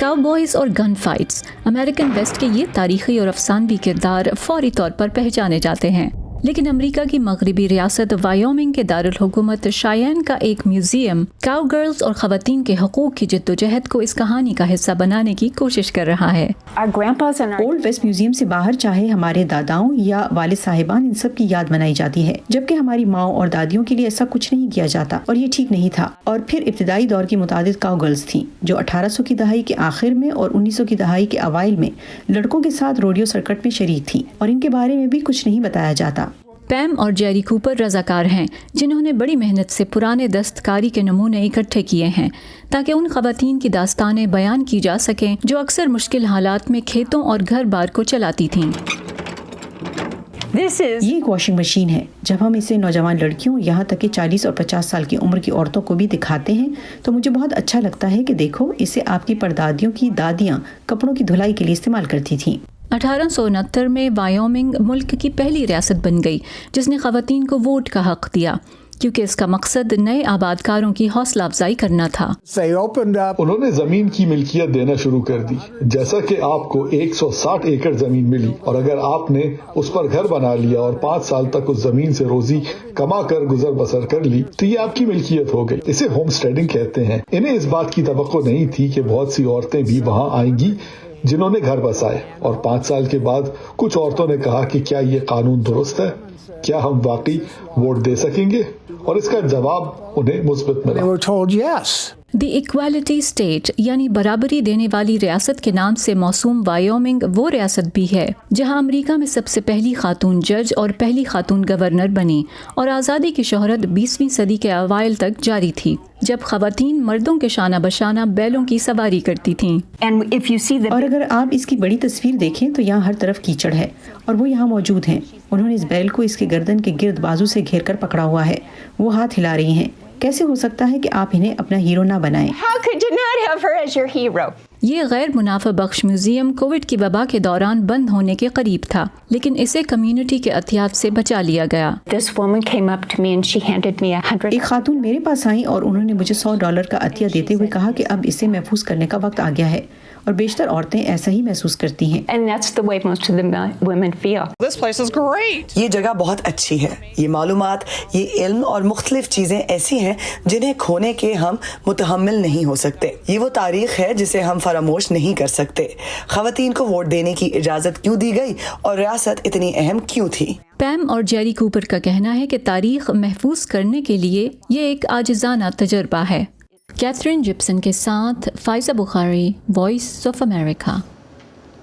Cowboys और gun fights. American waste के ये तारीखी और अफसानवी किरदार फौरी तौर पर पहचाने जाते हैं, लेकिन अमेरिका की मगरबी रियासत वायोमिंग के दारुल हुकूमत शायन का एक म्यूजियम काउ गर्ल्स और ख़वातीन के हकूक़ की जद्दोजहद को इस कहानी का हिस्सा बनाने की कोशिश कर रहा है। ओल्ड वेस्ट म्यूजियम से बाहर चाहे हमारे दादाओं या वालिद साहिबान, इन सब की याद मनाई जाती है, जबकि हमारी माओ और दादियों के लिए ऐसा कुछ नहीं किया जाता और ये ठीक नहीं था। और फिर इब्तिदाई दौर की मुतादिद काउ गर्ल्स थी जो 1800 की दहाई के आखिर में और 1900 की दहाई के अवाइल में लड़कों के साथ रोडियो सर्किट में शरीक थी और इनके बारे में भी कुछ नहीं बताया जाता। पैम और जेरी कूपर रज़ाकार हैं जिन्होंने बड़ी मेहनत से पुराने दस्तकारी के नमूने इकट्ठे किए हैं ताकि उन ख़वातीन की दास्तानें बयान की जा सकें जो अक्सर मुश्किल हालात में खेतों और घर बार को चलाती थीं। ये एक वॉशिंग मशीन है। जब हम इसे नौजवान लड़कियों, यहाँ तक कि 40 और 50 साल की उम्र की औरतों को भी दिखाते हैं तो मुझे बहुत अच्छा लगता है कि देखो, इसे आपकी परदादियों की दादियाँ कपड़ों की धुलाई के लिए इस्तेमाल करती थीं। 1869 में वायोमिंग मुल्क की पहली रियासत बन गई जिसने ख़वातीन को वोट का हक़ दिया, क्योंकि इसका मकसद नए आबादकारों की हौसला अफजाई करना था। उन्होंने जमीन की मिल्कियत देना शुरू कर दी। जैसा कि आपको 160 एकड़ जमीन मिली और अगर आपने उस पर घर बना लिया और 5 साल तक उस जमीन से रोजी कमा कर गुजर बसर कर ली तो ये आपकी मिल्कियत हो गई। इसे होम स्टेडिंग कहते हैं। इन्हें इस बात की तवक्को नहीं थी कि बहुत सी औरतें भी वहाँ आएंगी जिन्होंने घर बसाए, और 5 साल के बाद कुछ औरतों ने कहा कि क्या ये कानून दुरुस्त है, क्या हम वाकई वोट दे सकेंगे, और इसका जवाब उन्हें मुस्बत मिला। द इक्वालिटी स्टेट यानी बराबरी देने वाली रियासत के नाम से मौसूम वायोमिंग वो रियासत भी है जहां अमेरिका में सबसे पहली खातून जज और पहली खातून गवर्नर बनी, और आज़ादी की शोहरत 20वीं सदी के अवाइल तक जारी थी जब ख़वातीन मर्दों के शाना बशाना बैलों की सवारी करती थीं। और अगर आप इसकी बड़ी तस्वीर देखें तो यहाँ हर तरफ कीचड़ है और वो यहाँ मौजूद हैं। उन्होंने इस बैल को इसके गर्दन के गिर्द बाजू से घेर कर पकड़ा हुआ है। वो हाथ हिला रही हैं। कैसे हो सकता है कि आप इन्हें अपना हीरो ना बनाएं? ये गैर मुनाफा बख्श म्यूजियम कोविड की वबा के दौरान बंद होने के करीब था, लेकिन इसे कम्युनिटी के अतियाफ से बचा लिया गया। एक खातून मेरे पास आई और उन्होंने मुझे $100 का अतिया देते हुए कहा कि अब इसे महफूज करने का वक्त आ गया है, और बेशतर औरतें ऐसा ही महसूस करती हैं। ये जगह बहुत अच्छी है। ये मालूमात, ये इल्म और मुख्तलिफ चीजें ऐसी हैं जिन्हें खोने के हम मुतहम्मिल नहीं हो सकते। ये वो तारीख है जिसे हम फरामोश नहीं कर सकते। ख़वातीन को वोट देने की इजाज़त क्यों दी गई और रियासत इतनी अहम क्यों थी? पैम और जेरी कूपर का कहना है कि तारीख महफूज करने के लिए ये एक आजिज़ाना तजर्बा है। कैथरीन जिप्सन के साथ फाइज़ा बुखारी, वॉइस ऑफ अमेरिका।